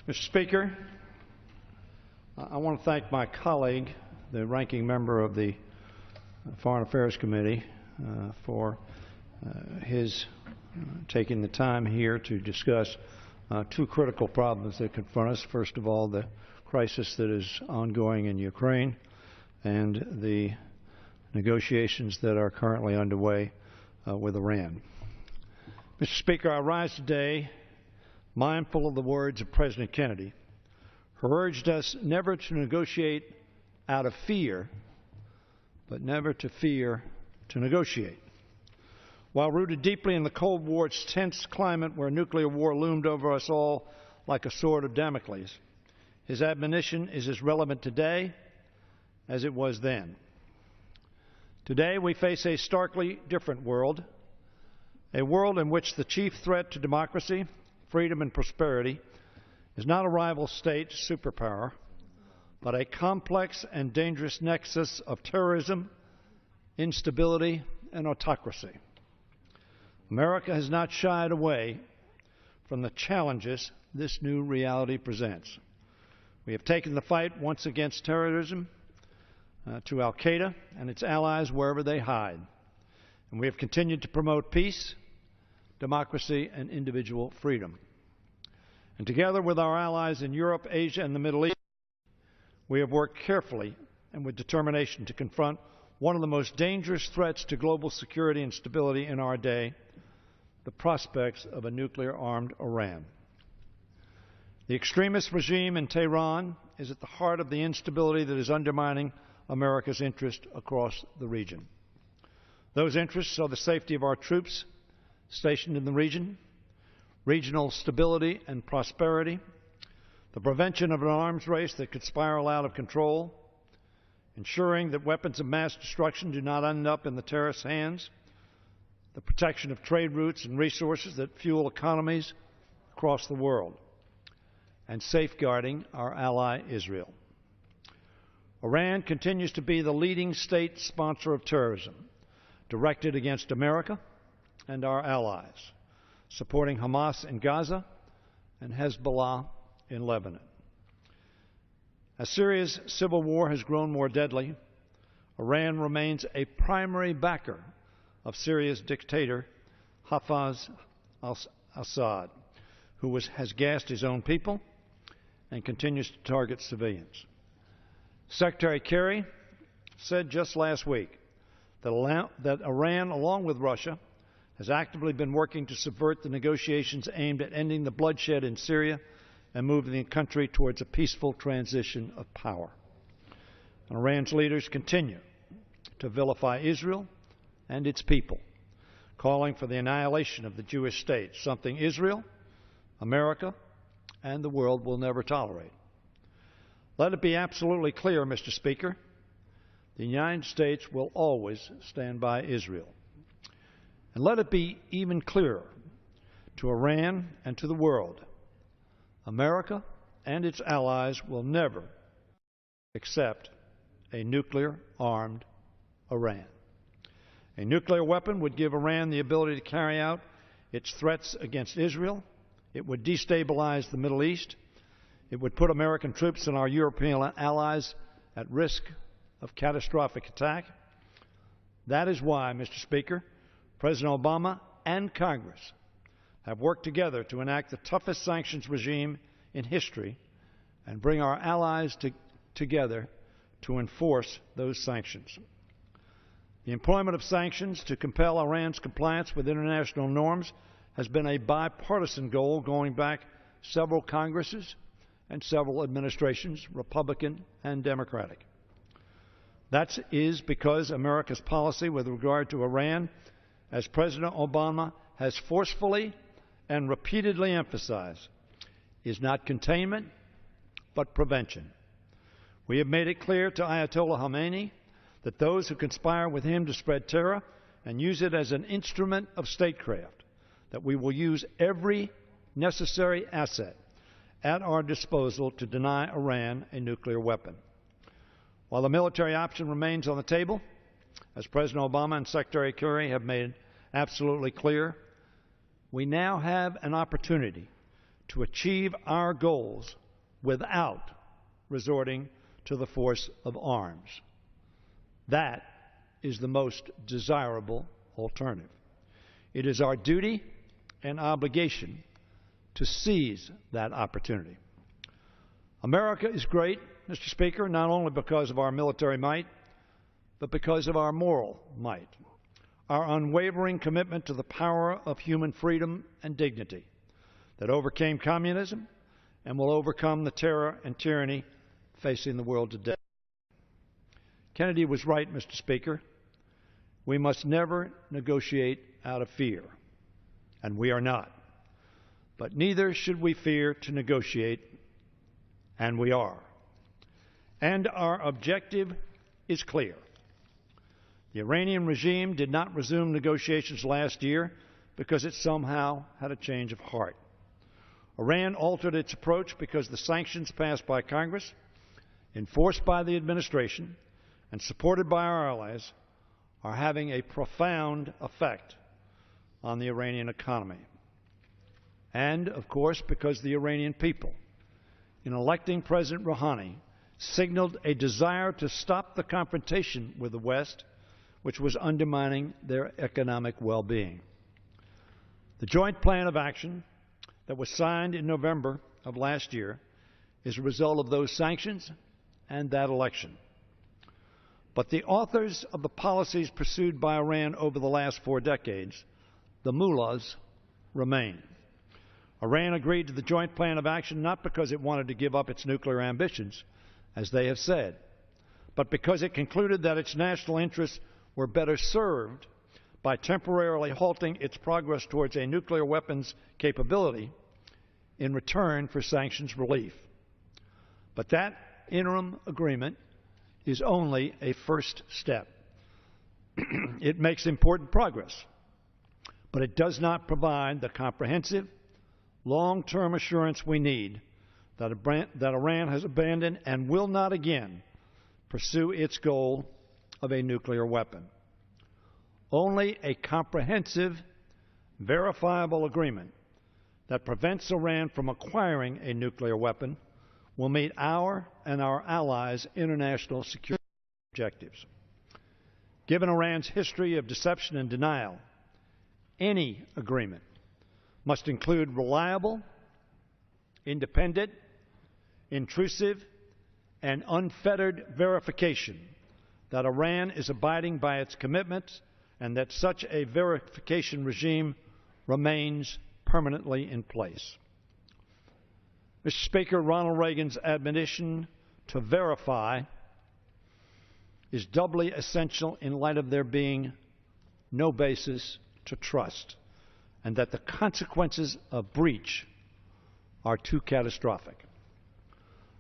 Mr. Speaker, I want to thank my colleague, the ranking member of the Foreign Affairs Committee, for his taking the time here to discuss two critical problems that confront us. First of all, the crisis that is ongoing in Ukraine and the negotiations that are currently underway with Iran. Mr. Speaker, I rise today mindful of the words of President Kennedy, who urged us never to negotiate out of fear, but never to fear to negotiate. While rooted deeply in the Cold War's tense climate where nuclear war loomed over us all like a sword of Damocles, his admonition is as relevant today as it was then. Today we face a starkly different world, a world in which the chief threat to democracy, freedom and prosperity is not a rival state superpower, but a complex and dangerous nexus of terrorism, instability, and autocracy. America has not shied away from the challenges this new reality presents. We have taken the fight once against terrorism to al-Qaeda and its allies wherever they hide, and we have continued to promote peace, democracy, and individual freedom. And together with our allies in Europe, Asia, and the Middle East, we have worked carefully and with determination to confront one of the most dangerous threats to global security and stability in our day, the prospects of a nuclear-armed Iran. The extremist regime in Tehran is at the heart of the instability that is undermining America's interest across the region. Those interests are the safety of our troops stationed in the region, regional stability and prosperity, the prevention of an arms race that could spiral out of control, ensuring that weapons of mass destruction do not end up in the terrorists' hands, the protection of trade routes and resources that fuel economies across the world, and safeguarding our ally Israel. Iran continues to be the leading state sponsor of terrorism directed against America and our allies, supporting Hamas in Gaza and Hezbollah in Lebanon. As Syria's civil war has grown more deadly, Iran remains a primary backer of Syria's dictator, Hafez al-Assad, who has gassed his own people and continues to target civilians. Secretary Kerry said just last week that Iran, along with Russia, has actively been working to subvert the negotiations aimed at ending the bloodshed in Syria and moving the country towards a peaceful transition of power. And Iran's leaders continue to vilify Israel and its people, calling for the annihilation of the Jewish state, something Israel, America, and the world will never tolerate. Let it be absolutely clear, Mr. Speaker, the United States will always stand by Israel. And let it be even clearer to Iran and to the world, America and its allies will never accept a nuclear-armed Iran. A nuclear weapon would give Iran the ability to carry out its threats against Israel. It would destabilize the Middle East. It would put American troops and our European allies at risk of catastrophic attack. That is why, Mr. Speaker, President Obama and Congress have worked together to enact the toughest sanctions regime in history and bring our allies together to enforce those sanctions. The employment of sanctions to compel Iran's compliance with international norms has been a bipartisan goal going back several Congresses and several administrations, Republican and Democratic. That is because America's policy with regard to Iran, as President Obama has forcefully and repeatedly emphasized, is not containment, but prevention. We have made it clear to Ayatollah Khamenei that those who conspire with him to spread terror and use it as an instrument of statecraft, that we will use every necessary asset at our disposal to deny Iran a nuclear weapon. While the military option remains on the table, as President Obama and Secretary Kerry have made absolutely clear, we now have an opportunity to achieve our goals without resorting to the force of arms. That is the most desirable alternative. It is our duty and obligation to seize that opportunity. America is great, Mr. Speaker, not only because of our military might, but because of our moral might, our unwavering commitment to the power of human freedom and dignity that overcame communism and will overcome the terror and tyranny facing the world today. Kennedy was right, Mr. Speaker. We must never negotiate out of fear, and we are not. But neither should we fear to negotiate, and we are. And our objective is clear. The Iranian regime did not resume negotiations last year because it somehow had a change of heart. Iran altered its approach because the sanctions passed by Congress, enforced by the administration, and supported by our allies are having a profound effect on the Iranian economy. And, of course, because the Iranian people, in electing President Rouhani, signaled a desire to stop the confrontation with the West, which was undermining their economic well-being. The joint plan of action that was signed in November of last year is a result of those sanctions and that election. But the authors of the policies pursued by Iran over the last 4 decades, the mullahs, remain. Iran agreed to the joint plan of action not because it wanted to give up its nuclear ambitions, as they have said, but because it concluded that its national interests were better served by temporarily halting its progress towards a nuclear weapons capability in return for sanctions relief. But that interim agreement is only a first step. It makes important progress, but it does not provide the comprehensive, long-term assurance we need that Iran has abandoned and will not again pursue its goal of a nuclear weapon. Only a comprehensive, verifiable agreement that prevents Iran from acquiring a nuclear weapon will meet our and our allies' international security objectives. Given Iran's history of deception and denial, any agreement must include reliable, independent, intrusive, and unfettered verification that Iran is abiding by its commitments and that such a verification regime remains permanently in place. Mr. Speaker, Ronald Reagan's admonition to verify is doubly essential in light of there being no basis to trust, and that the consequences of breach are too catastrophic.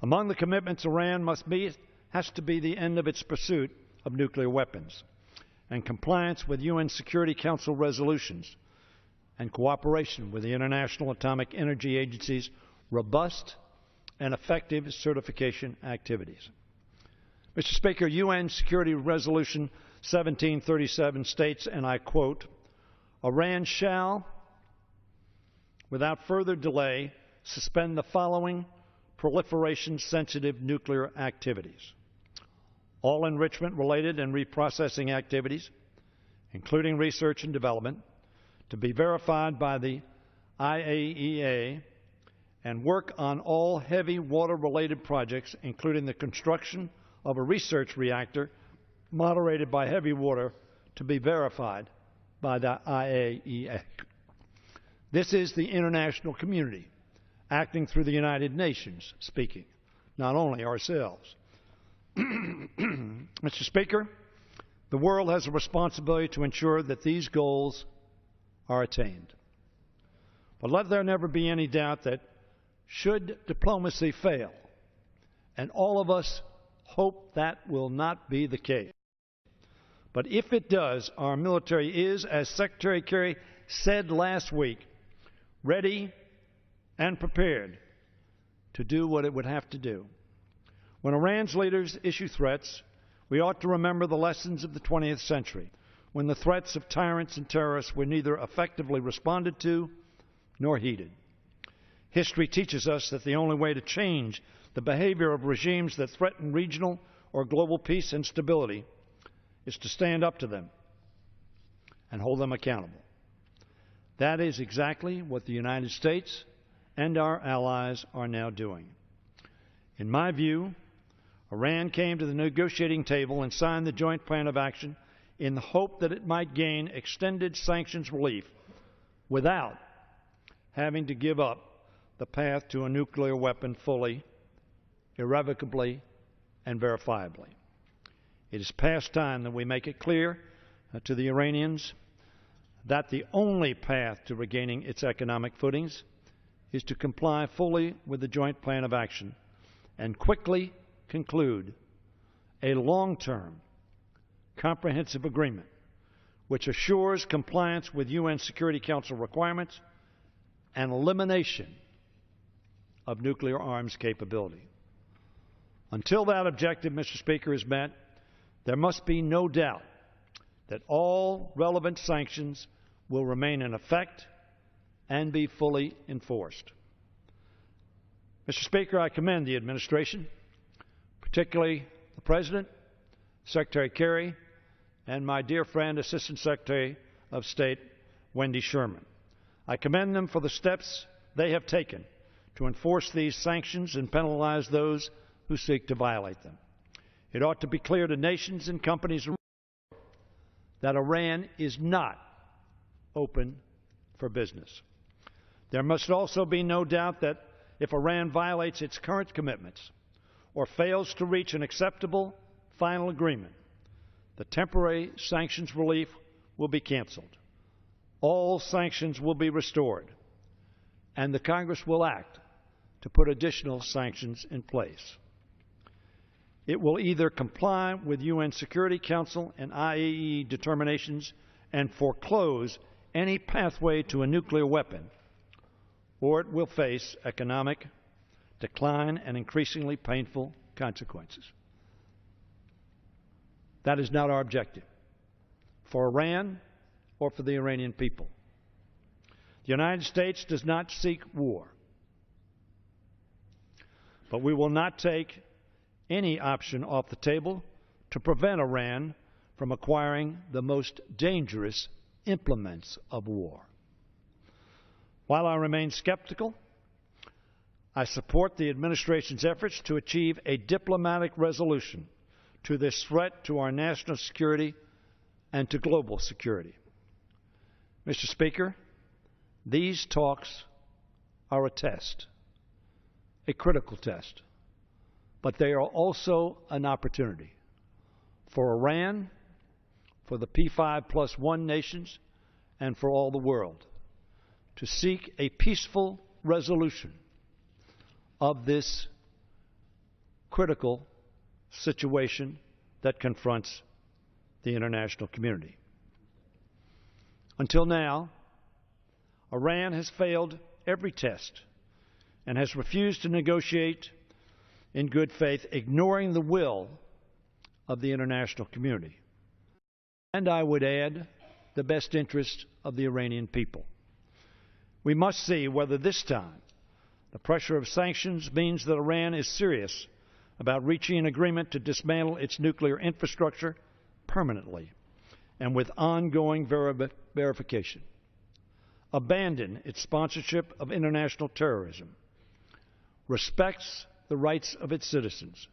Among the commitments Iran must meet has to be the end of its pursuit of nuclear weapons and compliance with UN Security Council resolutions and cooperation with the International Atomic Energy Agency's robust and effective certification activities. Mr. Speaker, UN Security Resolution 1737 states, and I quote, "Iran shall, without further delay, suspend the following proliferation-sensitive nuclear activities: all enrichment-related and reprocessing activities, including research and development, to be verified by the IAEA, and work on all heavy water-related projects, including the construction of a research reactor moderated by heavy water, to be verified by the IAEA." This is the international community acting through the United Nations speaking, not only ourselves. Mr. Speaker, the world has a responsibility to ensure that these goals are attained. But let there never be any doubt that should diplomacy fail, and all of us hope that will not be the case, but if it does, our military is, as Secretary Kerry said last week, ready and prepared to do what it would have to do. When Iran's leaders issue threats, we ought to remember the lessons of the 20th century, when the threats of tyrants and terrorists were neither effectively responded to nor heeded. History teaches us that the only way to change the behavior of regimes that threaten regional or global peace and stability is to stand up to them and hold them accountable. That is exactly what the United States and our allies are now doing. In my view, Iran came to the negotiating table and signed the Joint Plan of Action in the hope that it might gain extended sanctions relief without having to give up the path to a nuclear weapon fully, irrevocably, and verifiably. It is past time that we make it clear to the Iranians that the only path to regaining its economic footings is to comply fully with the Joint Plan of Action and quickly conclude a long-term, comprehensive agreement which assures compliance with UN Security Council requirements and elimination of nuclear arms capability. Until that objective, Mr. Speaker, is met, there must be no doubt that all relevant sanctions will remain in effect and be fully enforced. Mr. Speaker, I commend the administration, particularly the President, Secretary Kerry, and my dear friend, Assistant Secretary of State Wendy Sherman. I commend them for the steps they have taken to enforce these sanctions and penalize those who seek to violate them. It ought to be clear to nations and companies that Iran is not open for business. There must also be no doubt that if Iran violates its current commitments or fails to reach an acceptable final agreement, the temporary sanctions relief will be canceled. All sanctions will be restored, and the Congress will act to put additional sanctions in place. It will either comply with UN Security Council and IAEA determinations and foreclose any pathway to a nuclear weapon, or it will face economic decline and increasingly painful consequences. That is not our objective for Iran or for the Iranian people. The United States does not seek war, but we will not take any option off the table to prevent Iran from acquiring the most dangerous implements of war. While I remain skeptical, I support the administration's efforts to achieve a diplomatic resolution to this threat to our national security and to global security. Mr. Speaker, these talks are a test, a critical test, but they are also an opportunity for Iran, for the P5+1 nations, and for all the world to seek a peaceful resolution of this critical situation that confronts the international community. Until now, Iran has failed every test and has refused to negotiate in good faith, ignoring the will of the international community. And I would add, the best interest of the Iranian people. We must see whether this time the pressure of sanctions means that Iran is serious about reaching an agreement to dismantle its nuclear infrastructure permanently and with ongoing verification, abandon its sponsorship of international terrorism, respects the rights of its citizens,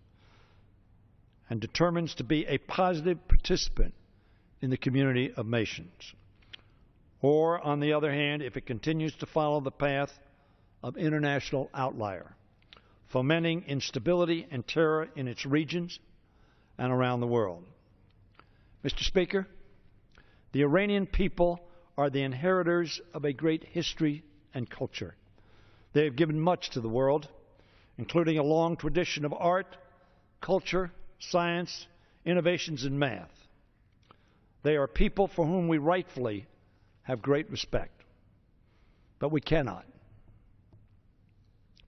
and determines to be a positive participant in the community of nations. Or, on the other hand, if it continues to follow the path of international outlier, fomenting instability and terror in its regions and around the world. Mr. Speaker, the Iranian people are the inheritors of a great history and culture. They have given much to the world, including a long tradition of art, culture, science, innovations, and math. They are people for whom we rightfully have great respect. But we cannot,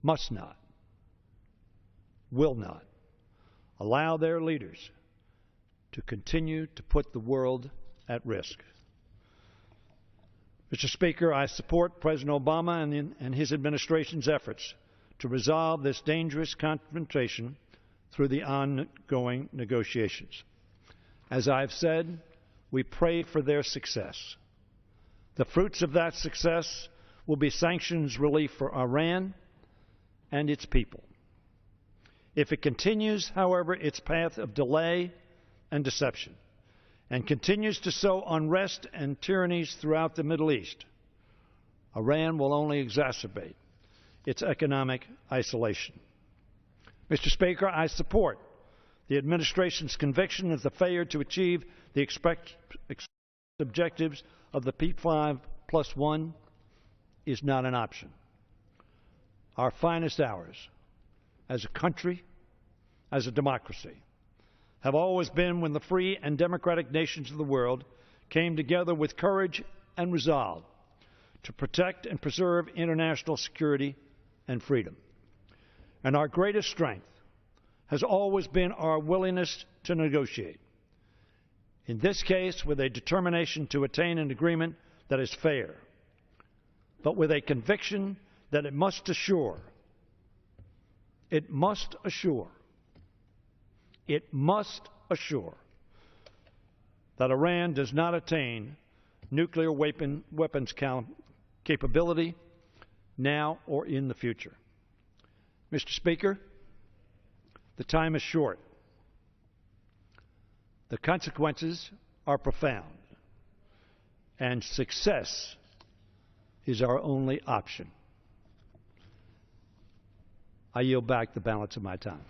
must not, will not allow their leaders to continue to put the world at risk. Mr. Speaker, I support President Obama and his administration's efforts to resolve this dangerous confrontation through the ongoing negotiations. As I've said, we pray for their success. The fruits of that success will be sanctions relief for Iran and its people. If it continues, however, its path of delay and deception, and continues to sow unrest and tyrannies throughout the Middle East, Iran will only exacerbate its economic isolation. Mr. Speaker, I support the administration's conviction that the failure to achieve the expected objectives of the P5+1 is not an option. Our finest hours as a country, as a democracy, have always been when the free and democratic nations of the world came together with courage and resolve to protect and preserve international security and freedom. And our greatest strength has always been our willingness to negotiate, in this case with a determination to attain an agreement that is fair, but with a conviction that it must assure that Iran does not attain nuclear weapons capability now or in the future. Mr. Speaker, the time is short. The consequences are profound, and success is our only option. I yield back the balance of my time.